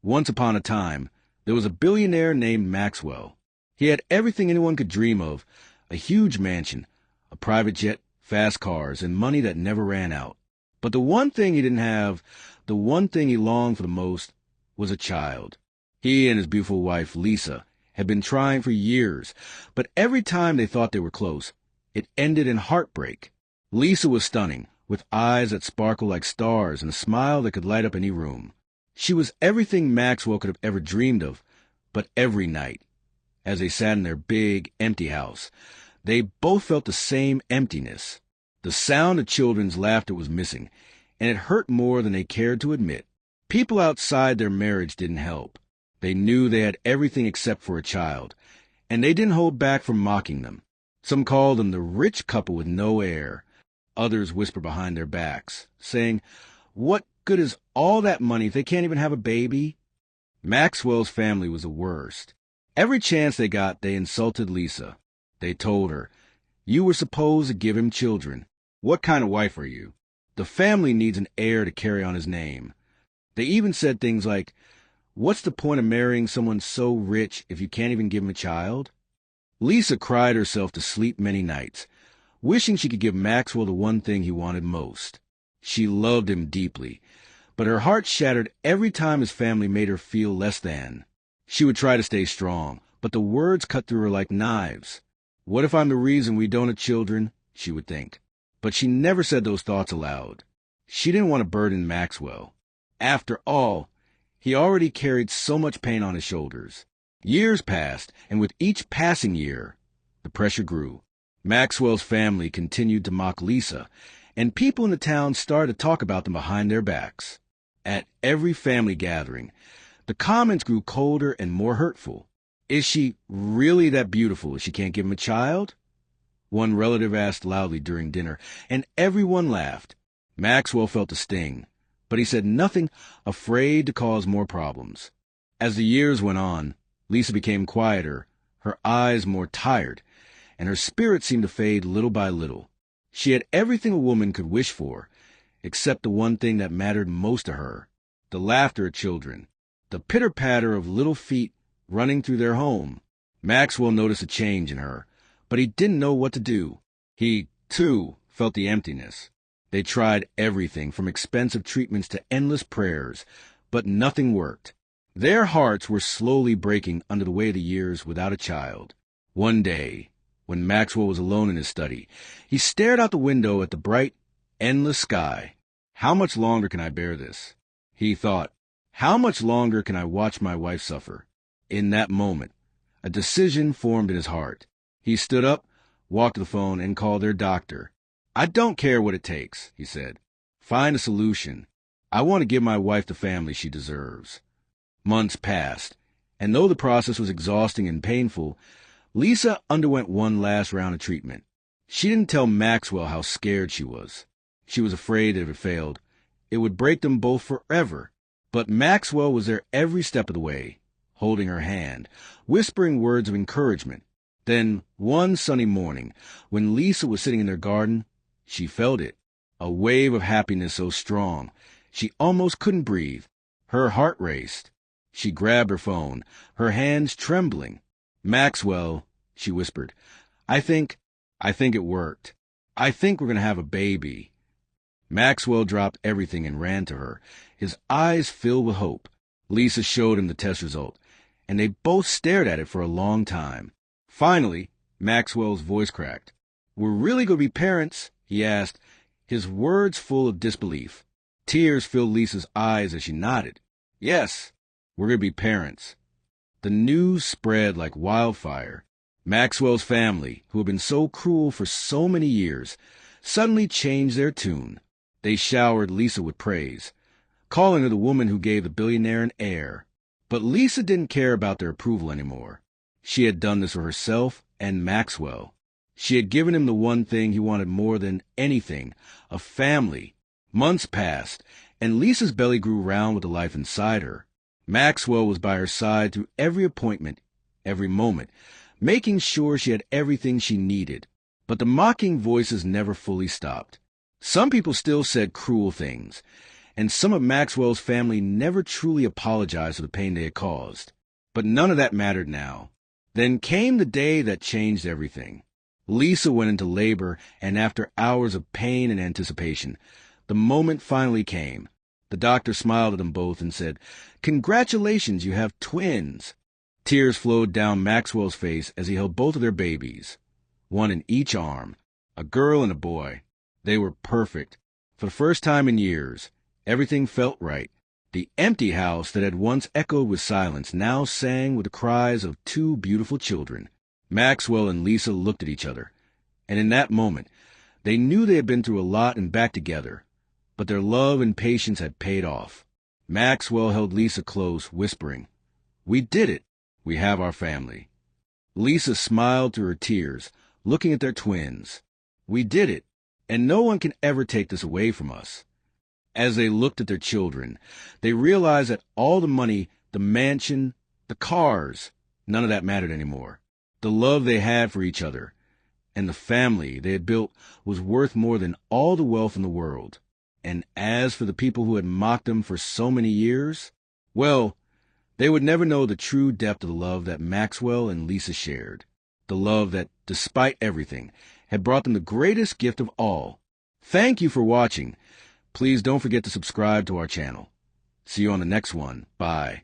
Once upon a time, there was a billionaire named Maxwell. He had everything anyone could dream of: a huge mansion, a private jet, fast cars, and money that never ran out. But the one thing he didn't have, the one thing he longed for the most, was a child. He and his beautiful wife, Lisa, had been trying for years, but every time they thought they were close, it ended in heartbreak. Lisa was stunning, with eyes that sparkled like stars and a smile that could light up any room. She was everything Maxwell could have ever dreamed of, but every night, as they sat in their big, empty house, they both felt the same emptiness. The sound of children's laughter was missing, and it hurt more than they cared to admit. People outside their marriage didn't help. They knew they had everything except for a child, and they didn't hold back from mocking them. Some called them the rich couple with no heir. Others whispered behind their backs, saying, "What good is all that money if they can't even have a baby?" Maxwell's family was the worst. Every chance they got, they insulted Lisa. They told her, "You were supposed to give him children. What kind of wife are you? The family needs an heir to carry on his name." They even said things like, "What's the point of marrying someone so rich if you can't even give him a child?" Lisa cried herself to sleep many nights, wishing she could give Maxwell the one thing he wanted most. She loved him deeply, but her heart shattered every time his family made her feel less than. She would try to stay strong, but the words cut through her like knives. "What if I'm the reason we don't have children?" she would think. But she never said those thoughts aloud. She didn't want to burden Maxwell. After all, he already carried so much pain on his shoulders. Years passed, and with each passing year, the pressure grew. Maxwell's family continued to mock Lisa, and people in the town started to talk about them behind their backs. At every family gathering, the comments grew colder and more hurtful. "Is she really that beautiful if she can't give him a child?" one relative asked loudly during dinner, and everyone laughed. Maxwell felt the sting, but he said nothing, afraid to cause more problems. As the years went on, Lisa became quieter, her eyes more tired, and her spirit seemed to fade little by little. She had everything a woman could wish for, except the one thing that mattered most to her: the laughter of children, the pitter-patter of little feet running through their home. Maxwell noticed a change in her, but he didn't know what to do. He, too, felt the emptiness. They tried everything from expensive treatments to endless prayers, but nothing worked. Their hearts were slowly breaking under the weight of the years without a child. One day, when Maxwell was alone in his study, he stared out the window at the bright, endless sky. "How much longer can I bear this?" he thought. "How much longer can I watch my wife suffer?" In that moment, a decision formed in his heart. He stood up, walked to the phone, and called their doctor. "I don't care what it takes," he said. "Find a solution. I want to give my wife the family she deserves." Months passed, and though the process was exhausting and painful, Lisa underwent one last round of treatment. She didn't tell Maxwell how scared she was. She was afraid that if it failed, it would break them both forever. But Maxwell was there every step of the way, holding her hand, whispering words of encouragement. Then, one sunny morning, when Lisa was sitting in their garden, she felt it, a wave of happiness so strong, she almost couldn't breathe. Her heart raced. She grabbed her phone, her hands trembling. "Maxwell," she whispered, I think it worked. I think we're going to have a baby." Maxwell dropped everything and ran to her, his eyes filled with hope. Lisa showed him the test result, and they both stared at it for a long time. Finally, Maxwell's voice cracked. "We're really going to be parents?" he asked, his words full of disbelief. Tears filled Lisa's eyes as she nodded. "Yes, we're going to be parents." The news spread like wildfire. Maxwell's family, who had been so cruel for so many years, suddenly changed their tune. They showered Lisa with praise, calling her the woman who gave the billionaire an heir. But Lisa didn't care about their approval anymore. She had done this for herself and Maxwell. She had given him the one thing he wanted more than anything, a family. Months passed, and Lisa's belly grew round with the life inside her. Maxwell was by her side through every appointment, every moment, making sure she had everything she needed. But the mocking voices never fully stopped. Some people still said cruel things, and some of Maxwell's family never truly apologized for the pain they had caused. But none of that mattered now. Then came the day that changed everything. Lisa went into labor, and after hours of pain and anticipation, the moment finally came. The doctor smiled at them both and said, "Congratulations, you have twins." Tears flowed down Maxwell's face as he held both of their babies, one in each arm, a girl and a boy. They were perfect. For the first time in years, everything felt right. The empty house that had once echoed with silence now sang with the cries of two beautiful children. Maxwell and Lisa looked at each other, and in that moment, they knew they had been through a lot and back together, but their love and patience had paid off. Maxwell held Lisa close, whispering, "We did it. We have our family." Lisa smiled through her tears, looking at their twins. "We did it, and no one can ever take this away from us." As they looked at their children, they realized that all the money, the mansion, the cars, none of that mattered anymore. The love they had for each other and the family they had built was worth more than all the wealth in the world. And as for the people who had mocked them for so many years, well, they would never know the true depth of the love that Maxwell and Lisa shared. The love that, despite everything, had brought them the greatest gift of all. Thank you for watching. Please don't forget to subscribe to our channel. See you on the next one. Bye.